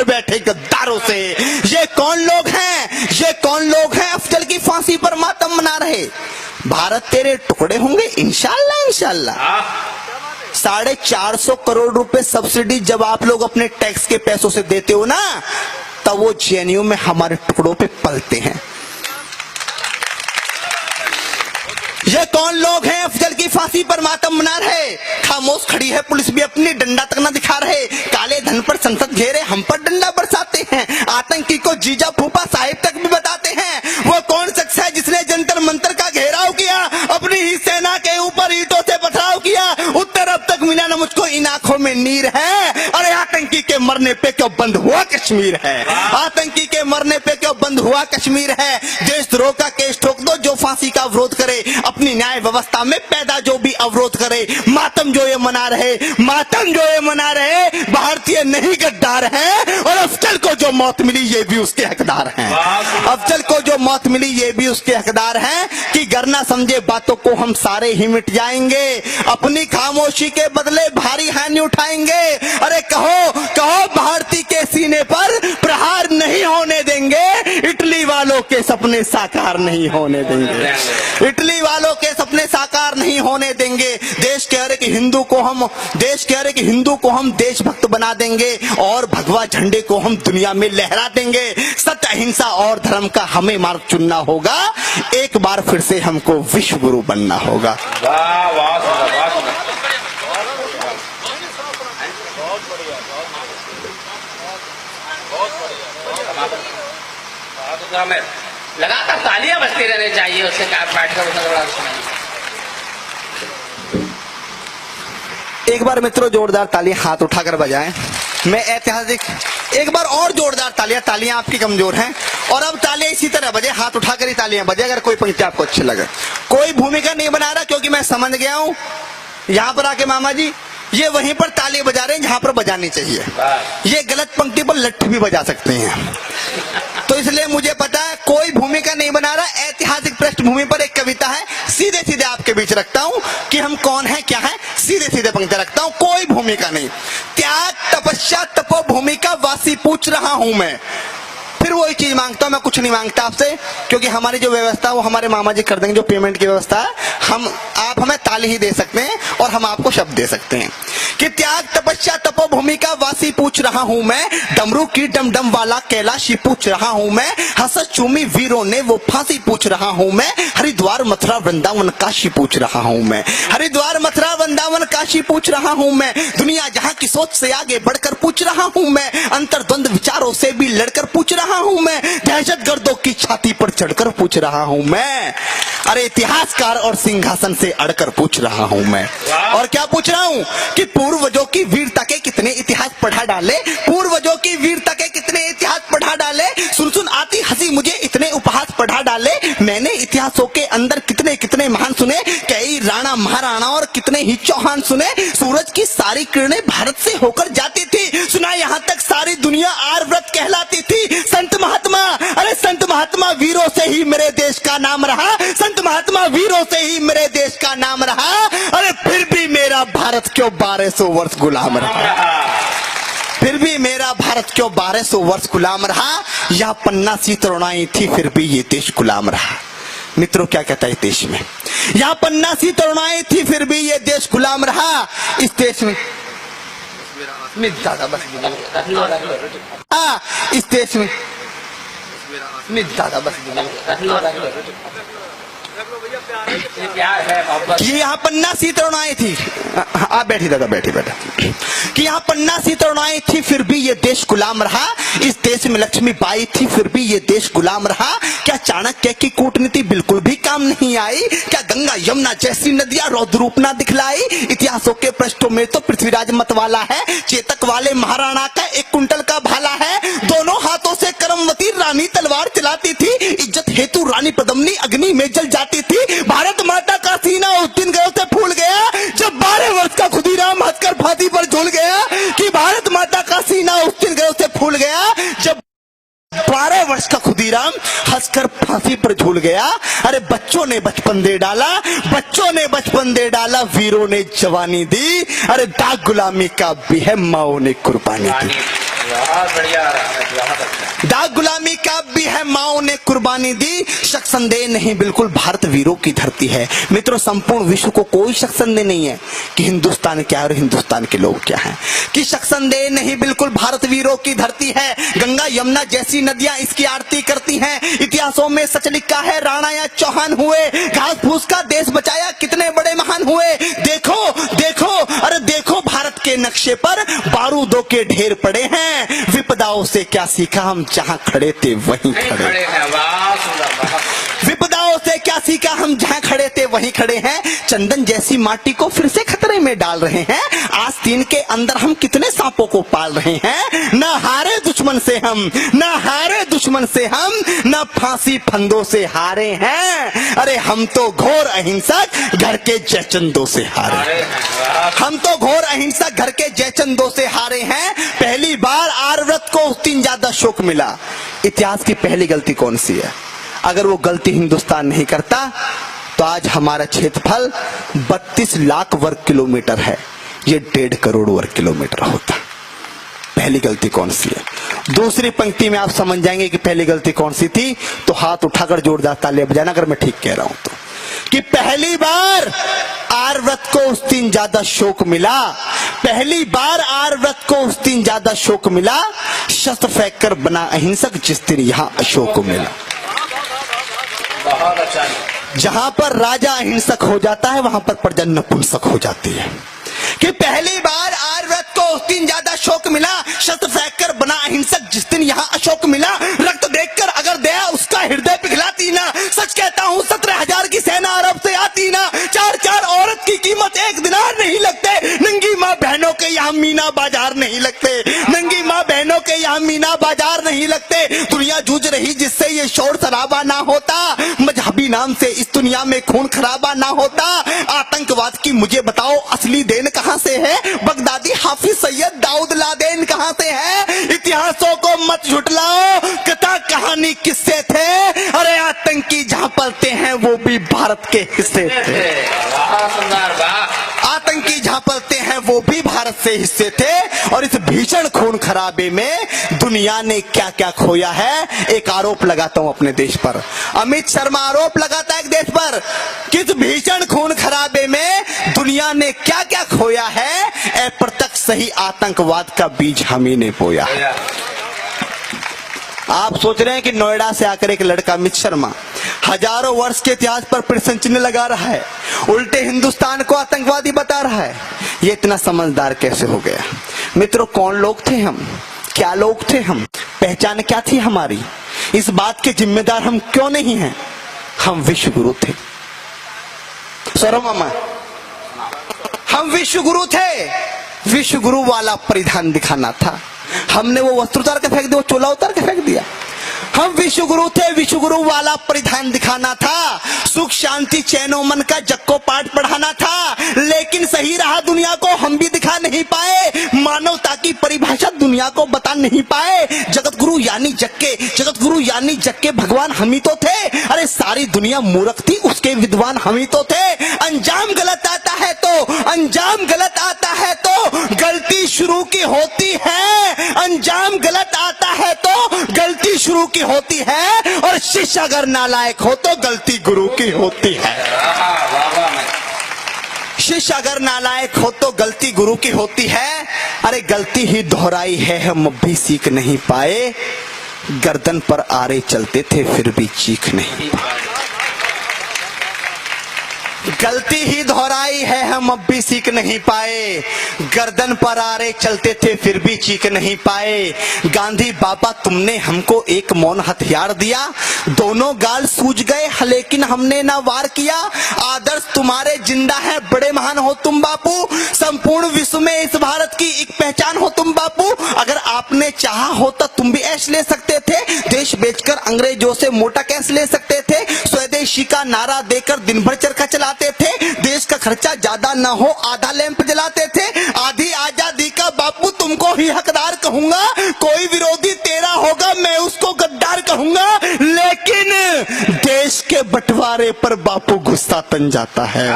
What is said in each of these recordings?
घर बैठे गद्दारों से। ये कौन लोग हैं, ये कौन लोग हैं अफजल की फांसी पर मातम मना रहे? भारत तेरे टुकड़े होंगे इंशाल्लाह इंशाल्लाह। 450 करोड़ रुपए सब्सिडी जब आप लोग अपने टैक्स के पैसों से देते हो ना, तब वो जेएनयू में हमारे टुकड़ों पे पलते हैं। ये कौन लोग हैं अफजल की फांसी पर मातम मना रहे? खामोश खड़ी है पुलिस भी अपनी, डंडा तक ना दिखा रहे। काले धन पर संसद घेरे, हम पर डंडा बरसाते हैं। आतंकी को जीजा फूफा साहिब तक भी बताते हैं। वो कौन शख्स है जिसने जंतर मंतर का घेराव किया, अपनी ही सेना के ऊपर ईंटों से पथराव किया? उत्तर अब तक मिला न मुझको, इन आंखों में नीर है। अरे आतंकी के मरने पे क्यों बंद हुआ कश्मीर है? आतंकी के मरने पे क्यों बंद हुआ कश्मीर है? देशद्रोह का केस ठोक दो जो फांसी का विरोध करे, अपनी न्याय व्यवस्था में पैदा जो भी अवरोध करे। मातम जो ये मना रहे, मातम जो ये मना रहे, भारतीय नहीं गद्दार हैं। और अफजल को जो मौत मिली ये भी उसके हकदार हैं। अफजल को जो मौत मिली ये भी उसके हकदार हैं कि गर ना समझे बातों को हम सारे ही मिट जाएंगे, अपनी खामोशी के बदले भारी हानि उठाएंगे। अरे कहो कहो भारती के सीने पर प्रहार नहीं होने देंगे, इटली वालों के सपने साकार नहीं होने देंगे, इटली वालों के सपने साकार नहीं होने देंगे। देश के हर एक हिंदू को हम देशभक्त बना देंगे और भगवा झंडे को हम दुनिया में लहरा देंगे। सत्य अहिंसा और धर्म का हमें मार्ग चुनना होगा, एक बार फिर से हमको विश्व गुरु बनना होगा। वाह वाह वाह, लगातार तालियां बजती रहनी चाहिए, उससे बैठकर थोड़ा सुनाइए। एक बार मित्रों जोरदार तालियां हाथ उठाकर बजाएं। मैं ऐतिहासिक एक बार और जोरदार तालियां आपकी कमजोर हैं, और अब तालियां इसी तरह बजे, हाथ उठाकर ही तालियां बजे अगर कोई पंक्ति आपको अच्छी लगे। कोई भूमिका नहीं बना रहा, क्योंकि मैं समझ गया हूं यहां पर आके मामा जी ये वहीं पर ताली बजा रहे हैं जहां पर बजानी चाहिए। ये गलत पंक्ति पर लठ भी बजा सकते हैं, तो इसलिए मुझे पता है कोई भूमिका नहीं बना रहा। ऐतिहासिक पृष्ठभूमि पर एक कविता है, सीधे सीधे आपके बीच रखता हूं कि हम कौन है क्या है, सीधे सीधे पंक्ति रखता हूं, कोई भूमिका नहीं। त्याग तपस्या तपो भूमिका वासी पूछ रहा हूं मैं। फिर वही चीज मांगता हूं, मैं कुछ नहीं मांगता आपसे, क्योंकि हमारी जो व्यवस्था है वो हमारे मामा जी कर देंगे, जो पेमेंट की व्यवस्था है। आप हमें ताली ही दे सकते हैं और हम आपको शब्द दे सकते हैं कि त्याग तपस्या तपो भूमिका वासी पूछ रहा हूं मैं, डमरू की डमडम वाला कैलाशी पूछ रहा हूं मैं, हंस चूमी वीरों ने वो फांसी पूछ रहा हूं मैं, हरिद्वार मथुरा वृंदावन काशी पूछ रहा हूं मैं, हरिद्वार मथुरा वृंदावन काशी पूछ रहा हूं मैं, दुनिया जहां की सोच से आगे बढ़कर पूछ रहा हूं मैं, अंतर्द्वंद विचारों से भी लड़कर पूछ रहा हूं मैं, दहशतगर्दों की छाती पर चढ़कर पूछ रहा हूं मैं, अरे इतिहासकार और सिंहासन से अड़कर पूछ रहा हूं मैं। और क्या पूछ रहा हूं कि पूर्वजों की वीरता के कितने इतिहास पढ़ा डाले, पूर्वजों की वीरता के कितने इतिहास पढ़ा डाले, सुन सुन आती हंसी मुझे इतने उपहास पढ़ा डाले, मैंने इतिहासों के अंदर कितने कितने महान सुने, कई राणा महाराणा और कितने ही चौहान सुने, सूरज की सारी किरणें भारत से होकर जाती थी, सुना यहाँ तक सारी दुनिया आर्यव्रत कहलाती थी, संत महात्मा, अरे संत महात्मा वीरों से ही मेरे देश का नाम रहा, संत महात्मा वीरों से ही मेरे देश का नाम रहा, अरे फिर भी मेरा भारत क्यों 1200 वर्ष गुलाम रहा, फिर भी मेरा भारत क्यों 1200 वर्ष गुलाम रहा, यह पन्ना सी तरुणाई थी फिर भी ये देश गुलाम रहा। मित्रों क्या कहता है देश में, यह पन्ना सी तरुणाई थी फिर भी ये देश गुलाम रहा, इस देश में इस देश में कि यहाँ पन्ना सी तरुणाई थी, आप बैठी दादा बैठी बेटा, कि यहाँ पन्ना सी तरुणाई थी फिर भी ये देश गुलाम रहा, इस देश में लक्ष्मी बाई थी फिर भी ये देश गुलाम रहा, क्या चाणक्य की कूटनीति बिल्कुल भी काम नहीं आई, क्या गंगा यमुना जैसी नदियां रौद्र रूप ना दिखलाई, इतिहासों के पृष्ठों में तो पृथ्वीराज मत वाला है, चेतक वाले महाराणा का 1 कुंटल का भाला है, दोनों हाथों से करमवती रानी तलवार चलाती थी, इज्जत हेतु रानी पद्मिनी अग्नि में जल जाती थी, भारत माता का सीना उस दिन गर्व से फूल गया जब 12 वर्ष का खुदीराम हंसकर फांसी पर झूल गया, कि भारत माता का सीना उस दिन गर्व से फूल गया जब 12 वर्ष का खुदीराम हंसकर फांसी पर झूल गया। अरे बच्चों ने बचपन दे डाला, बच्चों ने बचपन दे डाला, वीरों ने जवानी दी, अरे दाग गुलामी का भी है माओ ने कुर्बानी दी। बहुत बढ़िया बहुत अच्छा। दाग गुलामी का भी है, माओ ने कुर्बानी दी, शक संदेह नहीं बिल्कुल भारत वीरों की धरती है। मित्रों, संपूर्ण विश्व को कोई शक संदेह नहीं है कि हिंदुस्तान क्या है और हिंदुस्तान के लोग क्या हैं, कि शक संदेह नहीं बिल्कुल भारत वीरों की धरती है। गंगा यमुना जैसी नदियां इसकी आरती करती हैं। इतिहासों में सच लिखा है, राणा या चौहान हुए, घास फूस का देश बचाया, कितने बड़े महान हुए। देखो देखो, अरे देखो भारत के नक्शे पर बारूदों के ढेर पड़े हैं। विपदाओं से क्या सीखा, हम जहां खड़े थे वहीं खड़े। विपदाओं से क्या सीखा, हम जहां खड़े थे वहीं खड़े हैं। चंदन जैसी माटी को फिर से खतरे में डाल रहे हैं। आस्तीन के अंदर हम कितने सांपों को पाल रहे हैं। न हारे दुश्मन से हम, न हारे दुश्मन से हम, न फांसी फंदों से हारे हैं। अरे हम तो घोर अहिंसक घर के जयचंदों से हारे हैं। हम तो घोर अहिंसक घर के जयचंदों से हारे हैं। पहली बार आर्यव्रत को उस दिन ज्यादा शोक मिला। इतिहास की पहली गलती कौन सी है? अगर वो गलती हिंदुस्तान नहीं करता तो आज हमारा क्षेत्रफल 32 लाख वर्ग किलोमीटर है, ये 1.5 करोड़ वर्ग किलोमीटर होता। पहली गलती कौन सी है? दूसरी पंक्ति में आप समझ जाएंगे कि पहली गलती कौन सी थी। तो हाथ उठाकर जोरदार तालियां बजाना अगर मैं ठीक कह रहा हूं तो, कि पहली बार आर्यव्रत को उस दिन ज्यादा शोक मिला। पहली बार आर्यव्रत को उस दिन ज्यादा शोक मिला, शस्त्र फेंक कर बना अहिंसक जिस दिन यहां अशोक मिला। बहुत अच्छा। जहां पर राजा अहिंसक हो जाता है वहां पर प्रजा नपुंसक हो जाती है। कि पहली बार आर्यव्रत को उस दिन ज्यादा शोक मिला, शस्त्र फेंक कर बना अहिंसक जिस दिन यहां अशोक मिला। रक्त देखकर अगर दया उसका हृदय पिघलाती ना, सच कहता हूं 17,000 की सेना अरब से आती ना। 4 औरत की कीमत 1 दिनार नहीं लगते। नंगी माँ बहनों के यहाँ मीना बाजार नहीं लगते। नंगी माँ बहनों के यहाँ मीना बाजार नहीं लगते। दुनिया जूझ रही जिससे ये शोर शराबा ना होता, मजहबी नाम से इस दुनिया में खून खराबा ना होता। आतंकवाद की मुझे बताओ असली देन कहां से है? बगदादी हाफिज सैयद दाऊद लादेन कहां से है? इतिहासों को मत झुटलाओ, कथा कहानी किससे थे? अरे आतंकी जहां पलते हैं वो भी भारत के हिस्से थे। आतंकी जहां पलते हैं वो भी भारत से हिस्से थे। और इस भीषण खून खराबे में दुनिया ने क्या क्या खोया है। एक आरोप लगाता हूं अपने देश पर, अमित शर्मा आरोप लगाता है एक देश पर, किस भीषण खून खराबे में दुनिया ने क्या क्या खोया है। अप्रत्यक्ष सही आतंकवाद का बीज हम ही ने बोया है। आप सोच रहे हैं कि नोएडा से आकर एक लड़का अमित शर्मा हजारों वर्ष के इतिहास पर प्रश्न चिन्ह लगा रहा है, उल्टे हिंदुस्तान को आतंकवादी बता रहा है। ये इतना समझदार कैसे हो गया? मित्रों, कौन लोग थे हम? क्या लोग थे हम? पहचान क्या थी हमारी? इस बात के जिम्मेदार हम क्यों नहीं हैं? हम विश्व गुरु थे। सरो मामा, हम विश्व गुरु थे। विश्व गुरु वाला परिधान दिखाना था। हमने वो वस्त्र उतार के फेंक दिया, वो चोला उतार के फेंक दिया। हम विश्व गुरु थे, विश्व गुरु वाला परिधान दिखाना था। सुख शांति चैनो मन का जग को पाठ पढ़ाना था। लेकिन सही रहा दुनिया को हम भी दिखा नहीं पाए। मानवता की परिभाषा दुनिया को बता नहीं पाए। जगत गुरु यानी जग के, जगत गुरु यानी जग के भगवान हम ही तो थे। अरे सारी दुनिया मूर्ख थी, उसके विद्वान हम ही तो थे। अंजाम गलत आता है तो, अंजाम गलत आता है तो गलती शुरू की होती है। अंजाम गलत आता है तो गलती शुरू की होती है। और शिष्य अगर नालायक हो तो गलती गुरु की होती है। शिष्य अगर नालायक हो तो गलती गुरु की होती है। अरे गलती ही दोहराई है, हम अब भी सीख नहीं पाए। गर्दन पर आरे चलते थे फिर भी चीख नहीं पाए। गलती ही दोहराई है, हम अब भी सीख नहीं पाए। गर्दन पर आरे चलते थे फिर भी चीख नहीं पाए। गांधी बाबा तुमने हमको एक मौन हथियार दिया। दोनों गाल सूज गए लेकिन हमने ना वार किया। आदर्श तुम्हारे जिंदा है, बड़े महान हो तुम बापू। संपूर्ण विश्व में इस भारत की एक पहचान हो तुम बापू। अगर आपने चाहा होता तुम भी ऐश ले सकते थे। देश बेचकर अंग्रेजों से मोटा कैश ले सकते थे। स्वदेशी का नारा देकर दिन भर चरखा चलाते थे। देश का खर्चा ज्यादा न हो आधा लैंप जलाते थे। आधी आजादी का बापू तुमको ही हकदार कहूंगा। कोई विरोधी तेरा होगा मैं उसको गद्दार कहूंगा। लेकिन देश के बंटवारे पर बापू गुस्सा तन जाता है।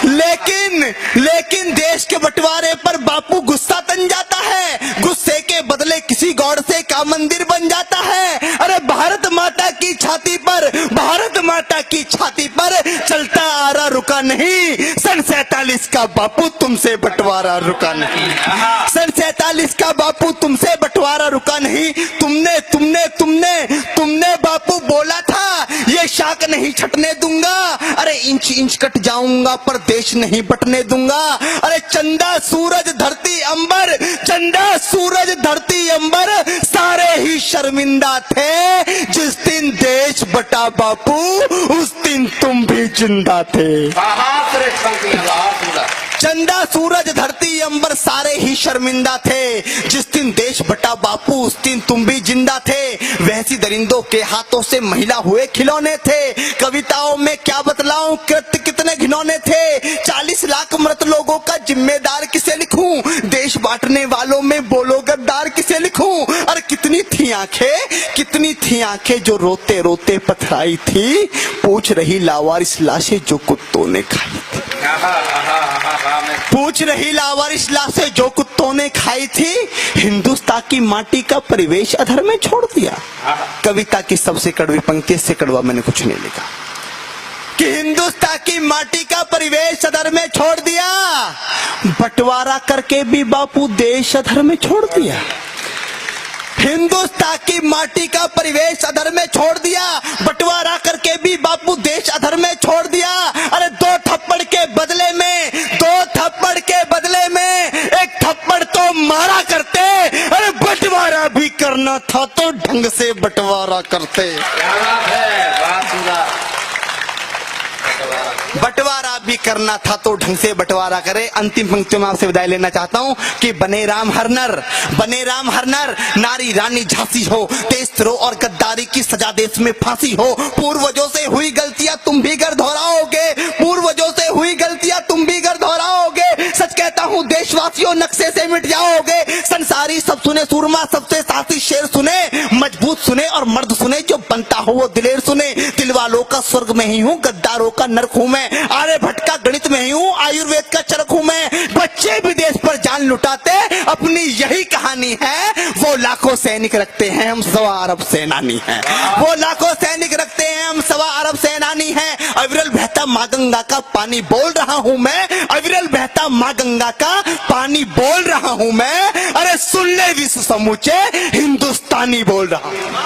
लेकिन देश के बंटवारे पर बापू गुस्सा तन जाता है। गुस्से के बदले किसी गॉड से का मंदिर बन जाता है। अरे भारत माता की छाती पर, भारत माता की छाती पर चलता आ रहा रुका नहीं। सन 47 का बापू तुमसे बंटवारा रुका नहीं। सन 47 का बापू तुमसे बंटवारा रुका नहीं। तुमने तुमने तुमने तुमने बापू बोला था ये शाख नहीं छटने दूंगा। अरे इंच इंच कट जाऊंगा पर देश नहीं बटने दूंगा। अरे चंदा सूरज धरती अंबर, चंदा सूरज धरती अंबर सारे ही शर्मिंदा थे। जिस दिन देश बटा बापू उस दिन तुम भी जिंदा थे। चंदा सूरज धरती अंबर सारे ही शर्मिंदा थे। जिस दिन देश बटा बापू उस दिन तुम भी जिंदा थे। वैसी दरिंदों के हाथों से महिला हुए खिलौने थे। कविताओं में क्या बतलाऊं कृत्य कितने घिनौने थे। 40 लाख मृत लोगों का जिम्मेदार किसे लिखूं। देश बांटने वालों में बोलो गद्दार किसे लिखूं। अरे कितनी थी आंखें, कितनी थी आंखें जो रोते रोते पथराई थी। पूछ रही लावारिस लाशें जो कुत्तों ने खाई थी। पूछ रही लावारिस लाशें जो कुत्तों ने खाई थी। हिंदुस्तान की माटी का परिवेश अधर में छोड़ दिया। कविता की सबसे कड़वी पंक्ति से कड़वा मैंने कुछ नहीं लिखा कि हिंदुस्तान की माटी का परिवेश अधर में छोड़ दिया। बंटवारा करके भी बापू देश अधर में छोड़ दिया। हिंदुस्तान की माटी का परिवेश अधर में छोड़ दिया। बंटवारा करके भी बापू देश अधर में छोड़ दिया। अरे 2 थप्पड़ के बदले में, 2 थप्पड़ के बदले में 1 थप्पड़ तो मारा करते। अरे बंटवारा भी करना था तो ढंग से बंटवारा करते। बंटवारा भी करना था तो ढंग से बंटवारा करे। अंतिम पंक्ति में आपसे विदाई लेना चाहता हूं कि बने राम हर नर, बने राम हर नर, नारी रानी झांसी हो। देशद्रोह और गद्दारी की सजा देश में फांसी हो। पूर्वजों से हुई गलतियां तुम भी कर दोहराओगे। पूर्वजों से हुई गलतियां तुम भी कर दोहराओगे। सच कहता हूं देशवासियों नक्शे से मिट जाओगे। संसारी सब सुने, सूरमा सबसे साथी शेर सुने। मजबूत सुने और मर्द सुने, जो बनता हो वो दिलेर सुने। दिल वालों का स्वर्ग में ही हूँ, गद्दारों का नरक हूं मैं। आर्यभट्ट का गणित में ही हूँ, आयुर्वेद का चरक हूं मैं। बच्चे विदेश पर जान लुटाते, अपनी यही कहानी है। वो लाखों सैनिक रखते हैं, हम 1.25 अरब सेनानी हैं। वो लाखों सैनिक रखते हैं, हम 1.25 अरब सेनानी हैं। अविरल बहता माँ गंगा का पानी बोल रहा हूं मैं। अविरल बहता माँ गंगा का पानी बोल रहा हूं मैं। अरे सुन ले विश्व समूचे, हिंदुस्तानी बोल रहा हूं।